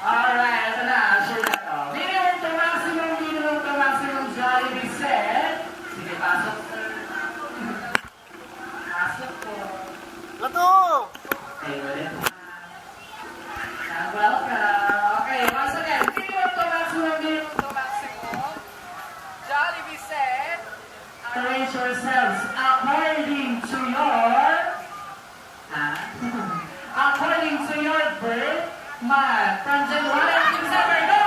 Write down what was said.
Alright, ito na. Sure na to. Minimum to maximum Jollibee set. Sige, pasok sir. Pasok po. Lato! Okay, ulit. Welcome. Okay, once again, minimum to maximum Jollibee set. Arrange yourselves according to your according to your birth month from January to December. Go!